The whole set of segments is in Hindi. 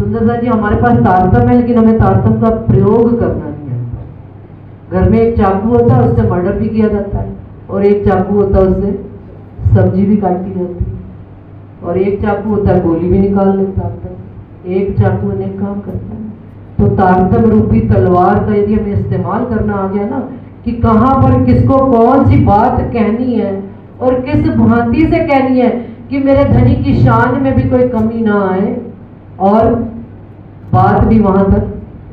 सुंदरता जी हमारे पास तारतम है, लेकिन हमें तारतम का प्रयोग करना नहीं आता। घर में एक चाकू होता है, उससे मर्डर भी किया जाता है, और एक चाकू होता है उससे सब्जी भी काटी जाती है, और एक चाकू होता है गोली भी निकाल लेता है। एक चाकू अनेक काम करता है। तो तारतम रूपी तलवार का यदि हमें इस्तेमाल करना आ गया ना, कि कहाँ पर किसको कौन सी बात कहनी है और किस भांति से कहनी है कि मेरे धनी की शान में भी कोई कमी ना आए और बात भी वहां तक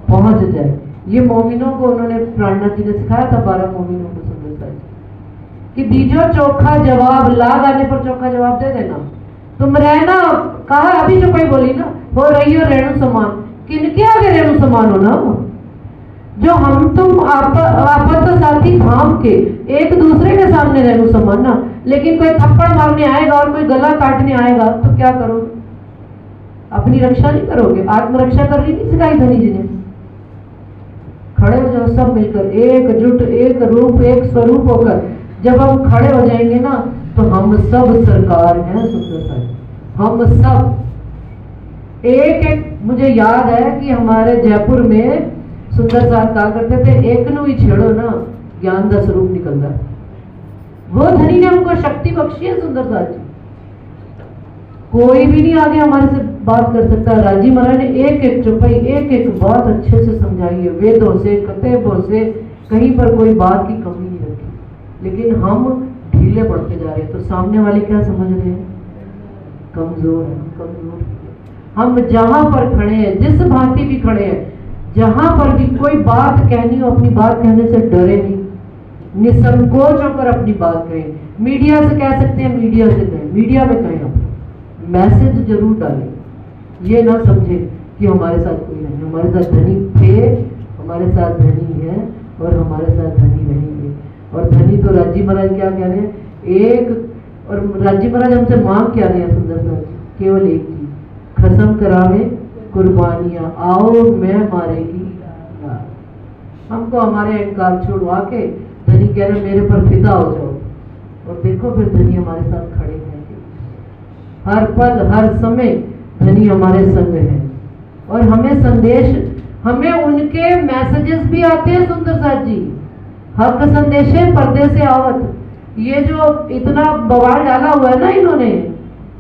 पहुंच जाए। ये मोमिनों को उन्होंने प्राणनाथ जी ने सिखाया था, 12 मोमिनों को सुंदरता जी, कि दीजो चोखा जवाब, लाग आने पर चोखा जवाब दे देना। तुम रहना, कहा अभी जो कोई बोली ना, हो रही हो रेणु समान। किनके आगे रेणु समान हो ना, जो हम तुम आपस साथी थाम के एक दूसरे के सामने रेणु समान ना। लेकिन कोई थप्पड़ मारने आएगा और कोई गला काटने आएगा तो क्या करोगे? अपनी रक्षा नहीं करोगे, आत्मरक्षा करनी नहीं सिखाई धनी जी ने। खड़े हो जाओ सब मिलकर, एकजुट, एक रूप, एक स्वरूप होकर। जब हम खड़े हो जाएंगे ना, तो हम सब सरकार हैं सुंदरता जी, हम सब एक एक। मुझे याद है कि हमारे जयपुर में सुंदर साहब कहा करते थे, एक नु ही छेड़ो ना ज्ञान का स्वरूप निकलता है। वो धनी ने हमको शक्ति बख्शी है सुंदर साहब जी। कोई भी नहीं आगे हमारे से बात कर सकता। राजी महाराज ने एक एक चौपाई, एक एक बात अच्छे से समझाई है, वेदों से, कतेबों से, कहीं पर कोई बात की कमी नहीं रखी। लेकिन हम ढीले पड़ते जा रहे हैं, तो सामने वाले क्या समझ रहे हैं? कमजोर है, कमजोर। हम जहां पर खड़े हैं, जिस भांति भी खड़े हैं, जहां पर भी कोई बात कहनी हो, अपनी बात कहने से डरे नहीं, निसंकोच होकर अपनी बात कहें। मीडिया से कह सकते हैं, मीडिया से कहें, मीडिया में कहें, अपना मैसेज जरूर डालें। ये ना समझे कि हमारे साथ कोई नहीं, हमारे साथ धनी थे, हमारे साथ धनी है और हमारे साथ धनी रहेंगे। और धनी तो राजी महाराज क्या कह रहे हैं, एक। और राजी महाराज हमसे मांग क्या रहे हैं सुंदर साहब? केवल एक चीज, खसम करावे कुर्बानियां, आओ मैं मारेगी। हमको हमारे अहंकार छोड़वा के धनी कह रहे मेरे पर फिदा हो जाओ। और देखो फिर धनी हमारे साथ खड़े हैं, हर पल हर समय धनी हमारे संग है। और हमें संदेश, हमें उनके मैसेजेस भी आते हैं सुंदर साहब जी। हक संदेशे पर्दे से आवत, ये जो इतना बवाल डाला हुआ है ना इन्होंने,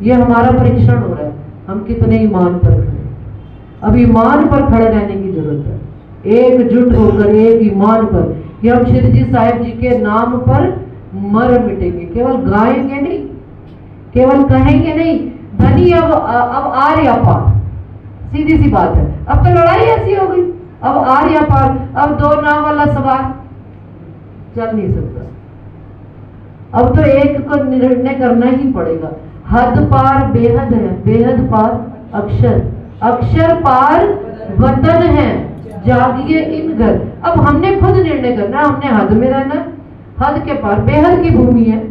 ये हमारा परीक्षण हो रहा है, हम कितने ईमान पर खड़े। अब ईमान पर खड़े रहने की जरूरत है, एकजुट होकर एक ईमान पर कि हम श्री जी साहिब जी के नाम पर मर मिटेंगे। केवल गाएंगे नहीं, केवल कहेंगे नहीं। धनी अब आर्य पार, सीधी सी बात है। अब तो लड़ाई ऐसी हो गई, अब आर्य पार, अब 2 नाव वाला सवार चल नहीं सकता। अब तो एक को निर्णय करना ही पड़ेगा। हद पार बेहद है, बेहद पार अक्षर, अक्षर पार वतन है, जागिए इन घर। अब हमने खुद निर्णय करना, हमने हद में रहना, हद के पार बेहद की भूमि है।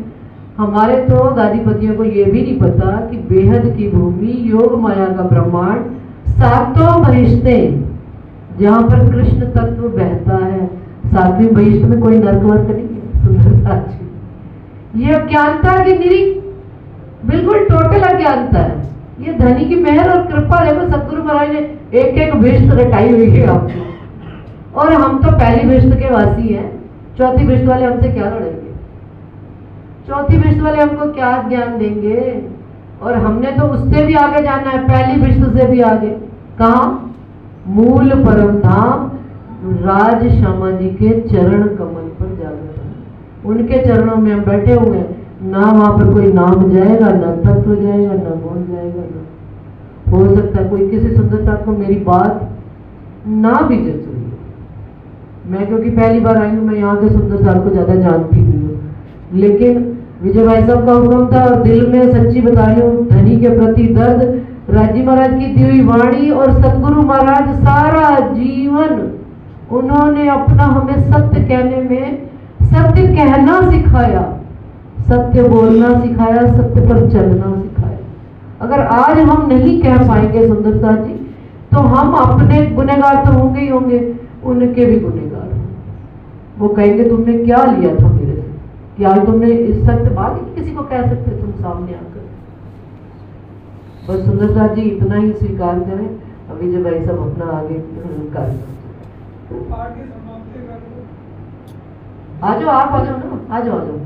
हमारे तो गादीपतियों को यह भी नहीं पता कि बेहद की भूमि, योग माया का ब्रह्मांड, 7 बहिश्ते जहां पर कृष्ण तत्व बहता है। 7वीं बहिश्त में कोई नर्क वर्क नहीं है सुंदर साथी। ये अज्ञानता की निरी, बिल्कुल टोटल अज्ञानता है। ये धनी की मेहर और कृपा देखो, सतगुरु महाराज ने एक एक बहिश्त रटाई हुई है आपको। और हम तो पहली बहिश्त के वासी हैं, 4थी बहिश्त वाले हमसे क्या लड़ेंगे? 4थी बहिश्त वाले हमको क्या ज्ञान देंगे? और हमने तो उससे भी आगे जाना है, पहली बहिश्त से भी आगे। कहा? मूल परम धाम राज श्यामा जी के चरण कमल पर जाकर, उनके चरणों में हम बैठे हुए हैं। ना वहां पर कोई नाम जाएगा, ना तत्व जाएगा, ना बोल जाएगा। ना हो सकता है कोई किसी सुंदरता को मेरी बात ना भी जच रही है, मैं क्योंकि पहली बार आई हूँ, मैं यहाँ के सुंदर साहब को ज्यादा जानती नहीं हूँ। लेकिन विजय भाई साहब का हुक्म था और दिल में सच्ची बता रही हूँ, धनी के प्रति दर्द, राजी महाराज की दी हुई वाणी और सतगुरु महाराज सारा जीवन उन्होंने अपना हमें सत्य कहने में, सत्य कहना सिखाया, सत्य बोलना सिखाया, सत्य पर चलना सिखाया। अगर आज हम नहीं कह पाएंगे सुंदर साहब जी, तो हम अपने गुनहगार तो होंगे ही होंगे, उनके भी गुनहगार होंगे। वो कहेंगे तुमने क्या लिया था मेरे से, क्या तुमने इस सत्य बात ही किसी को कह सकते तुम सामने आकर? बस सुंदर साहब जी इतना ही स्वीकार करें। अभी जो भाई सब अपना आगे कर आगे समाप्ति कर लो। आ जाओ, आप आ जाओ ना, आ जाओ आ जाओ।